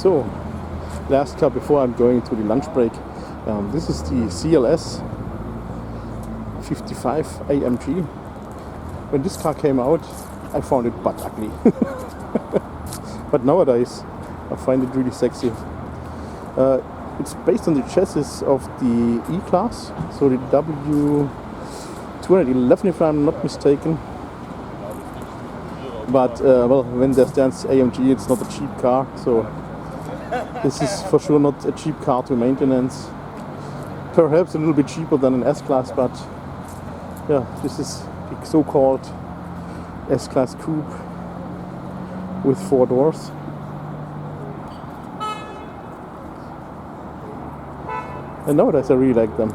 So, last car before I'm going to the lunch break. This is the CLS 55 AMG. When this car came out, I found it butt ugly. But nowadays, I find it really sexy. It's based on the chassis of the E-Class, so the W211 if I'm not mistaken. But well, when there stands AMG, it's not a cheap car, so this is for sure not a cheap car to maintenance. Perhaps a little bit cheaper than an S-Class, but yeah, this is the so-called S-Class coupe with 4 doors. And nowadays I really like them.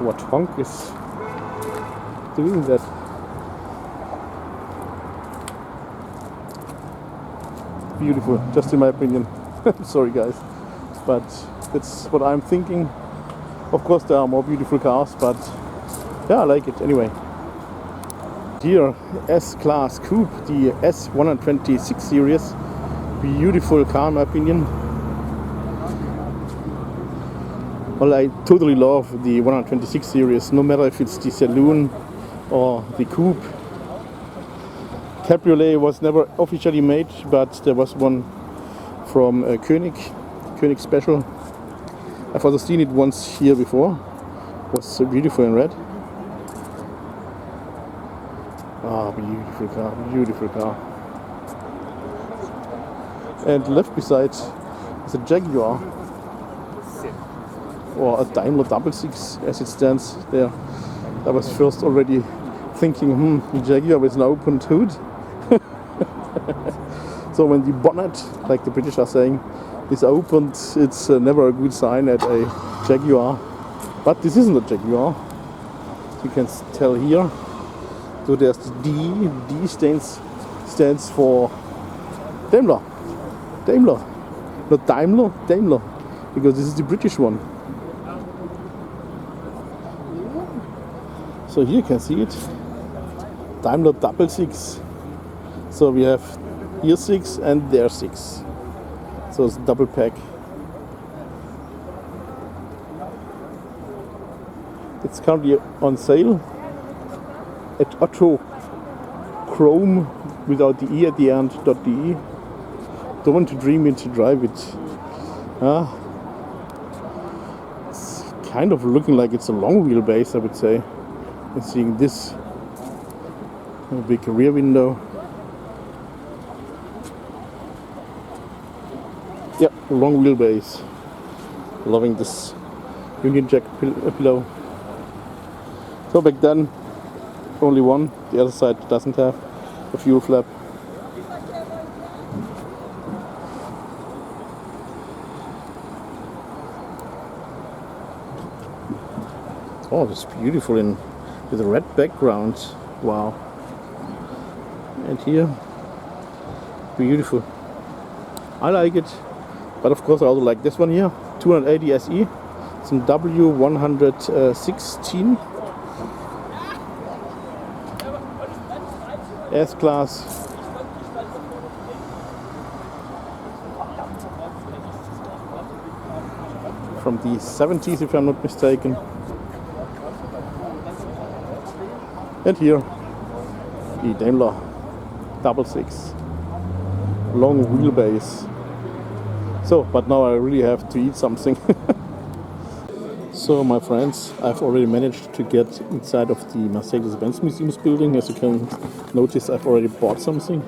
What honk is doing that? Beautiful, just in my opinion. Sorry guys, but that's what I'm thinking. Of course there are more beautiful cars, but yeah, I like it anyway. Here, S-Class Coupe, the S126 series. Beautiful car in my opinion. Well, I totally love the 126 series, no matter if it's the saloon or the coupe. Cabriolet was never officially made, but there was one from Koenig Special. I've also seen it once here before. It was so beautiful in red. Ah, beautiful car, beautiful car. And left beside is a Jaguar, or a Daimler 66 as it stands there. I was first already thinking, Jaguar with an open hood. So when the bonnet, like the British are saying, is opened, it's never a good sign at a Jaguar. But this isn't a Jaguar. You can tell here. So there's the D. D stands for Daimler. Daimler. Not Daimler, Daimler. Because this is the British one. So here you can see it. Daimler 66. So we have here 6 and there 6. So it's a double pack. It's currently on sale at Otto Chrome without the E at the end, .de. Don't want to dream it to drive it. It's kind of looking like it's a long wheelbase, I would say. And seeing this big rear window. Yeah, long wheelbase. Loving this Union Jack pillow. So back then, only one. The other side doesn't have a fuel flap. Oh, it's beautiful with a red background. Wow. And here, beautiful. I like it. But of course I also like this one here. 280 SE. It's a W116. S-Class. From the 70s if I'm not mistaken. And here the Daimler 66. Long wheelbase. So, but now I really have to eat something. So my friends, I've already managed to get inside of the Mercedes-Benz Museum building. As you can notice, I've already bought something.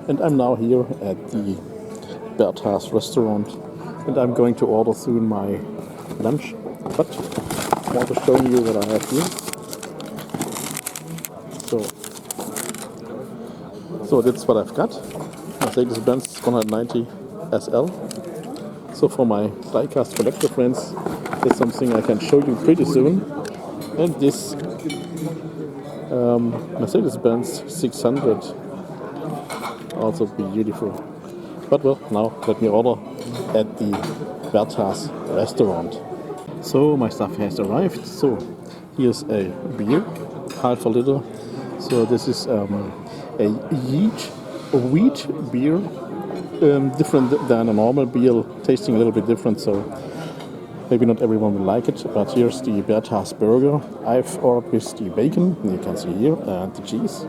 And I'm now here at the Bertha's restaurant. And I'm going to order soon my lunch. But I want to show you what I have here. So that's what I've got. Mercedes-Benz 190 SL. So for my diecast collector friends, that's something I can show you pretty soon. And this Mercedes-Benz 600, also beautiful. But well, now let me order at the Bertha's restaurant. So my stuff has arrived. So here's a beer, half a liter. So this is a wheat beer, different than a normal beer, tasting a little bit different. So maybe not everyone will like it. But here's the Bertha's burger. I've ordered with the bacon, you can see here, and the cheese,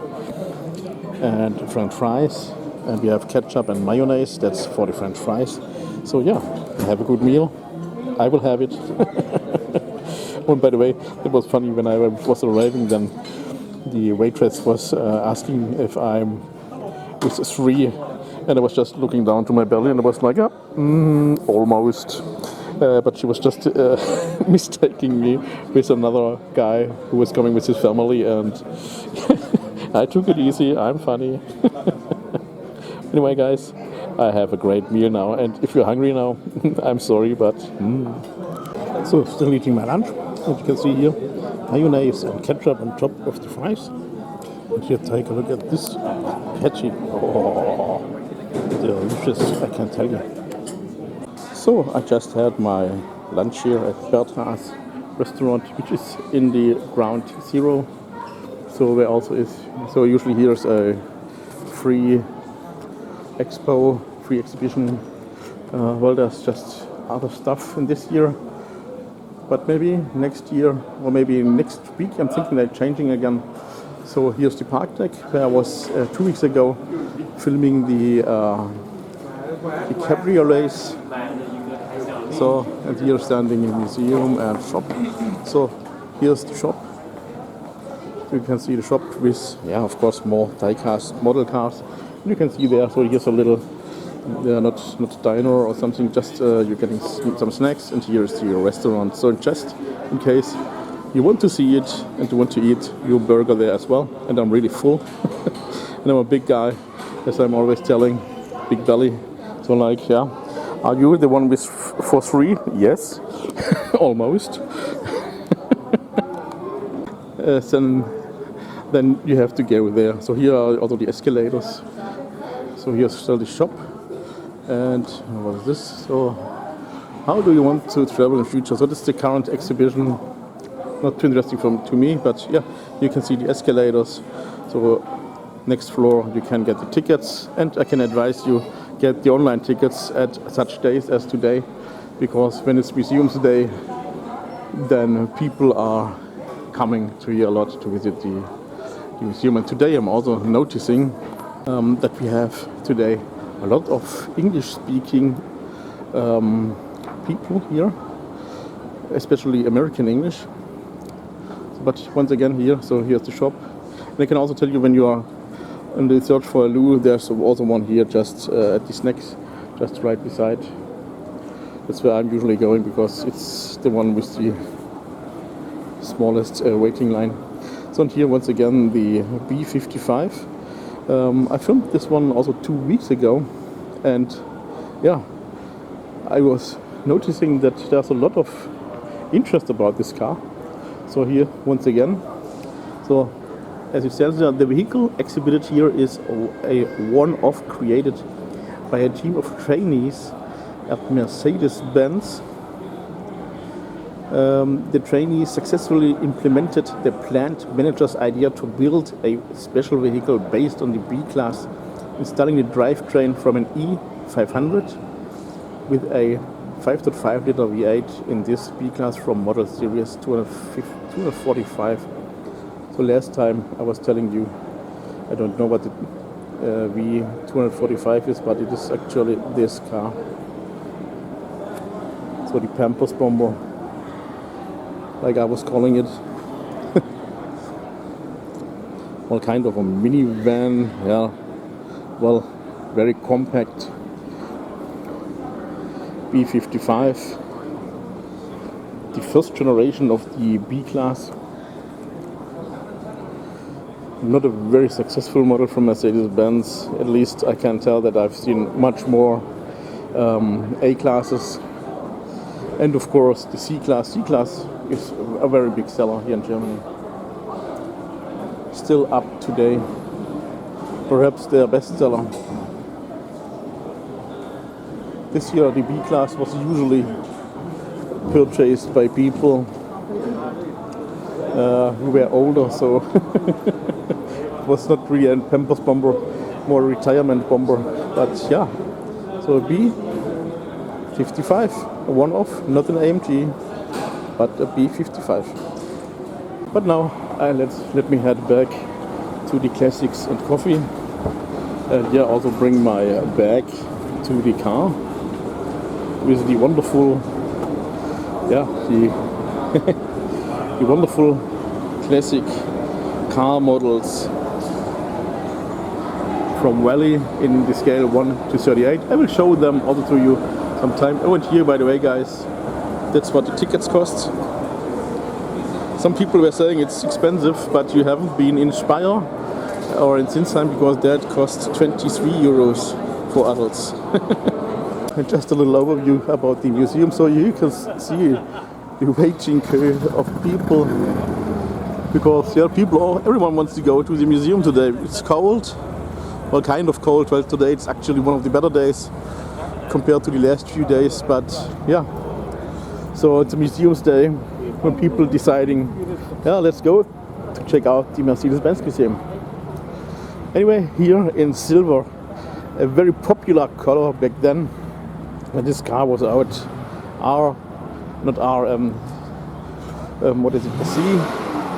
and French fries. And we have ketchup and mayonnaise. That's for the French fries. So yeah, have a good meal. I will have it. Oh, by the way, it was funny when I was arriving. Then the waitress was asking if I'm with 3, and I was just looking down to my belly, and I was like, almost. But she was just mistaking me with another guy who was coming with his family, and I took it easy. I'm funny. Anyway, guys, I have a great meal now, and if you're hungry now, I'm sorry, but So, still eating my lunch. As you can see here, mayonnaise and ketchup on top of the fries. And here, take a look at this patchy. Oh, delicious, I can tell you. So, I just had my lunch here at Bertha's restaurant, which is in the ground zero. So, there also is, so usually here's a free expo, free exhibition. Well, there's just other stuff in this year. But maybe next year or maybe next week, I'm thinking they're changing again. So here's the park deck where I was 2 weeks ago filming the cabriolets. So, and here standing in the museum and shop. So here's the shop. You can see the shop with, of course, more diecast model cars. You can see there. So here's a little. Not diner or something, just you're getting some snacks, and here's the restaurant. So just in case you want to see it and you want to eat your burger there as well, and I'm really full. And I'm a big guy, as I'm always telling, big belly. So like, are you the one with for 3? Yes, almost. Then you have to go there. So here are also the escalators. So here's still the shop. And what is this? So, how do you want to travel in the future? So this is the current exhibition. Not too interesting to me, but you can see the escalators. So next floor you can get the tickets, and I can advise you get the online tickets at such days as today, because when it's Museums Day, then people are coming to here a lot to visit the museum. And today I'm also noticing that we have today a lot of English-speaking people here, especially American English. But once again here, so here's the shop. And I can also tell you when you are in the search for a loo, there's also one here just at the snacks, just right beside. That's where I'm usually going because it's the one with the smallest waiting line. So and here once again the B55. I filmed this one also 2 weeks ago, and I was noticing that there's a lot of interest about this car. So here once again, so as it says, the vehicle exhibited here is a one-off created by a team of trainees at Mercedes-Benz. The trainees successfully implemented the plant manager's idea to build a special vehicle based on the B-Class, installing the drivetrain from an E500 with a 5.5 liter V8 in this B-Class from model series 245. So last time I was telling you, I don't know what the V245 is, but it is actually this car. So the Pampers Bomber, like I was calling it. Well, kind of a minivan, well, very compact. B55, the first generation of the B-Class. Not a very successful model from Mercedes-Benz. At least I can tell that I've seen much more A-classes. And of course the C-Class. C-Class is a very big seller here in Germany. Still up today. Perhaps their best seller. This year the B-Class was usually purchased by people who were older, so it was not really a Pampers bomber, more a retirement bomber. But yeah, so a B55, a one-off, not an AMG, but a B55. But now let me head back to the classics and coffee, and yeah, also bring my bag to the car with the wonderful, the the wonderful classic car models from Valley in the scale 1 to 38. I will show them also to you sometime. I went here, by the way, guys. That's what the tickets cost. Some people were saying it's expensive, but you haven't been in Speyer or in Sinsheim, because that costs 23 euros for adults. And just a little overview about the museum, so you can see the waiting queue of people, because everyone wants to go to the museum today. It's cold, well, kind of cold. Well, today it's actually one of the better days compared to the last few days, but yeah, so it's a museum's day when people deciding, yeah, let's go to check out the Mercedes-Benz Museum. Anyway, here in silver, a very popular color back then when this car was out. What is it?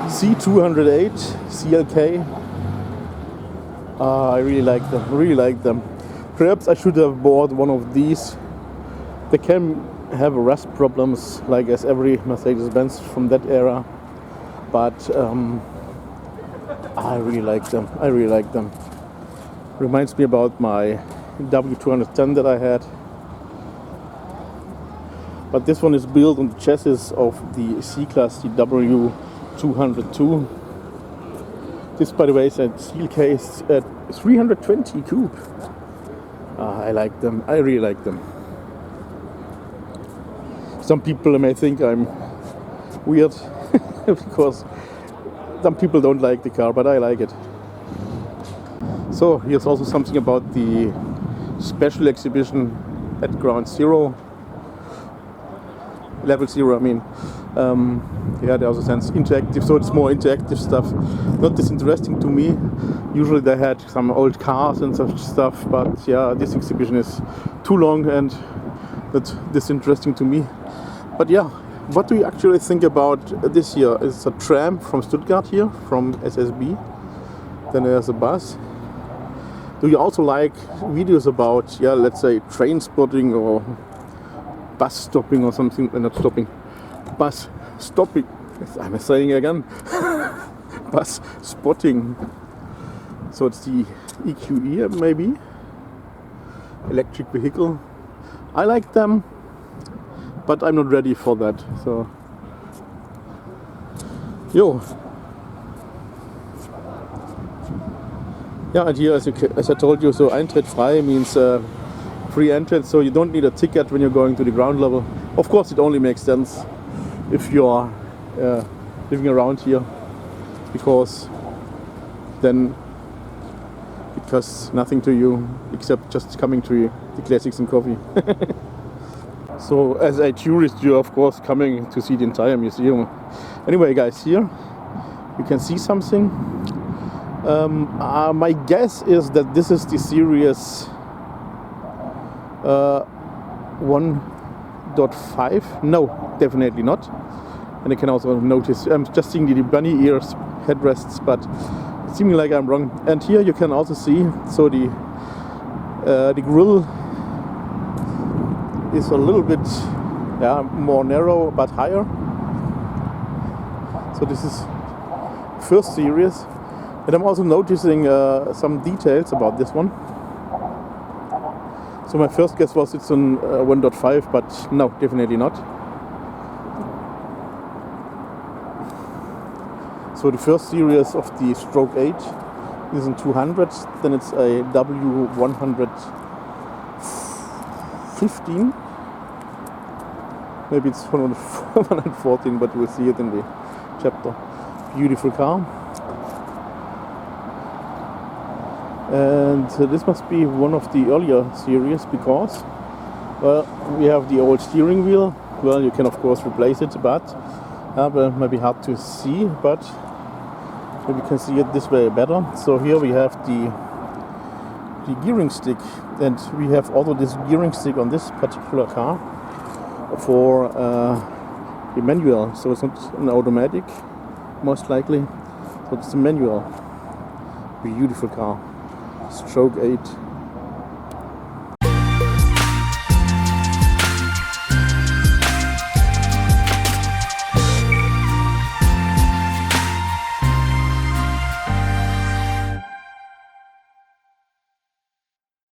C208 CLK. I really like them. Perhaps I should have bought one of these. They can have rust problems, like as every Mercedes-Benz from that era, but I really like them. Reminds me about my W210 that I had. But this one is built on the chassis of the C-Class, the W202. This, by the way, is a CLK at 320 coupe. I like them. I really like them. Some people may think I'm weird because some people don't like the car, but I like it. So here's also something about the special exhibition at Ground Zero. Level 0, I mean. There's also sense interactive, so it's more interactive stuff. Not this interesting to me. Usually they had some old cars and such stuff, but yeah, this exhibition is too long and not this interesting to me. But yeah, what do you actually think about this here? It's a tram from Stuttgart here, from SSB. Then there's a bus. Do you also like videos about, let's say train spotting or bus stopping or something? Not stopping, bus stopping. I'm saying again. Bus spotting. So it's the EQE maybe. Electric vehicle. I like them, but I'm not ready for that. So, yeah, and here, as I told you, so Eintritt frei means free entrance, so you don't need a ticket when you're going to the ground level. Of course, it only makes sense if you are living around here, because then it costs nothing to you except just coming to the classics and coffee. So as a tourist, you're of course coming to see the entire museum. Anyway, guys, here you can see something. My guess is that this is the series 1.5. No, definitely not. And I can also notice, I'm just seeing the bunny ears headrests, but it's seeming like I'm wrong. And here you can also see, so the grille is a little bit more narrow but higher. So this is first series. And I'm also noticing some details about this one. So my first guess was it's on 1.5, but no, definitely not. So the first series of the stroke 8 is in 200, then it's a W115. Maybe it's 114, but we'll see it in the chapter. Beautiful car. And this must be one of the earlier series because, well, we have the old steering wheel well, you can of course replace it, but maybe hard to see, but maybe you can see it this way better. So here we have the gearing stick, and we have also this gearing stick on this particular car for the manual, so it's not an automatic, most likely, so it's a manual. Beautiful car, stroke 8.